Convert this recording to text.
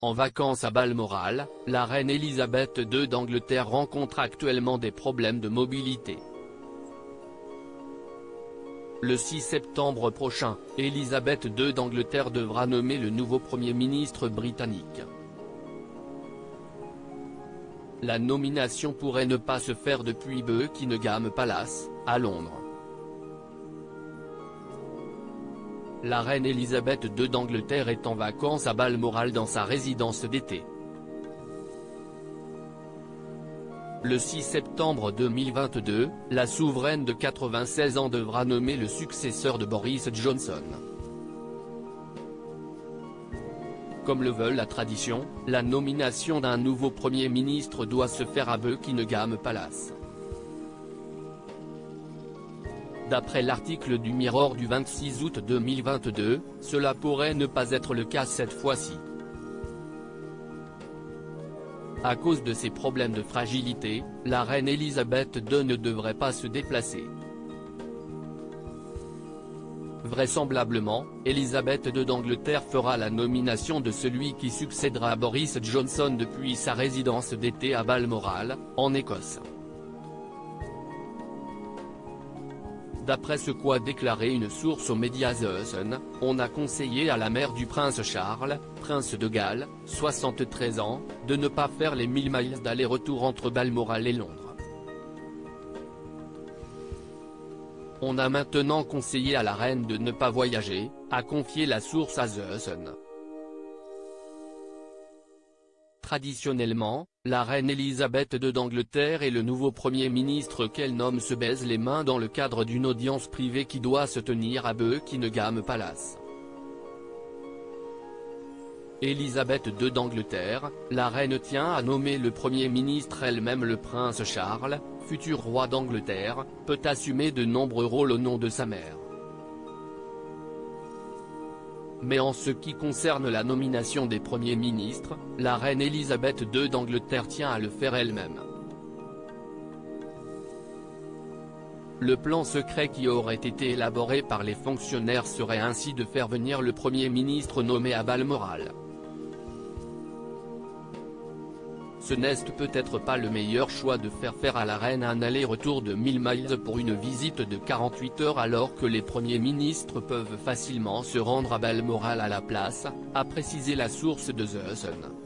En vacances à Balmoral, la reine Elisabeth II d'Angleterre rencontre actuellement des problèmes de mobilité. Le 6 septembre prochain, Elisabeth II d'Angleterre devra nommer le nouveau Premier ministre britannique. La nomination pourrait ne pas se faire depuis Buckingham Palace, à Londres. La reine Elisabeth II d'Angleterre est en vacances à Balmoral dans sa résidence d'été. Le 6 septembre 2022, la souveraine de 96 ans devra nommer le successeur de Boris Johnson. Comme le veut la tradition, la nomination d'un nouveau Premier ministre doit se faire à Buckingham Palace. D'après l'article du Mirror du 26 août 2022, cela pourrait ne pas être le cas cette fois-ci. À cause de ses problèmes de fragilité, la reine Elisabeth II ne devrait pas se déplacer. Vraisemblablement, Elisabeth II d'Angleterre fera la nomination de celui qui succédera à Boris Johnson depuis sa résidence d'été à Balmoral, en Écosse. D'après ce qu'a déclaré une source aux médias The Sun, on a conseillé à la mère du prince Charles, prince de Galles, 73 ans, de ne pas faire les 1000 miles d'aller-retour entre Balmoral et Londres. On a maintenant conseillé à la reine de ne pas voyager, a confié la source à The Sun. Traditionnellement, la reine Elisabeth II d'Angleterre et le nouveau Premier ministre qu'elle nomme se baisent les mains dans le cadre d'une audience privée qui doit se tenir à Buckingham Palace. Elisabeth II d'Angleterre, la reine tient à nommer le Premier ministre elle-même. Le prince Charles, futur roi d'Angleterre, peut assumer de nombreux rôles au nom de sa mère. Mais en ce qui concerne la nomination des premiers ministres, la reine Elisabeth II d'Angleterre tient à le faire elle-même. Le plan secret qui aurait été élaboré par les fonctionnaires serait ainsi de faire venir le Premier ministre nommé à Balmoral. Ce n'est peut-être pas le meilleur choix de faire à la reine un aller-retour de 1000 miles pour une visite de 48 heures alors que les premiers ministres peuvent facilement se rendre à Balmoral à la place, a précisé la source de The Sun.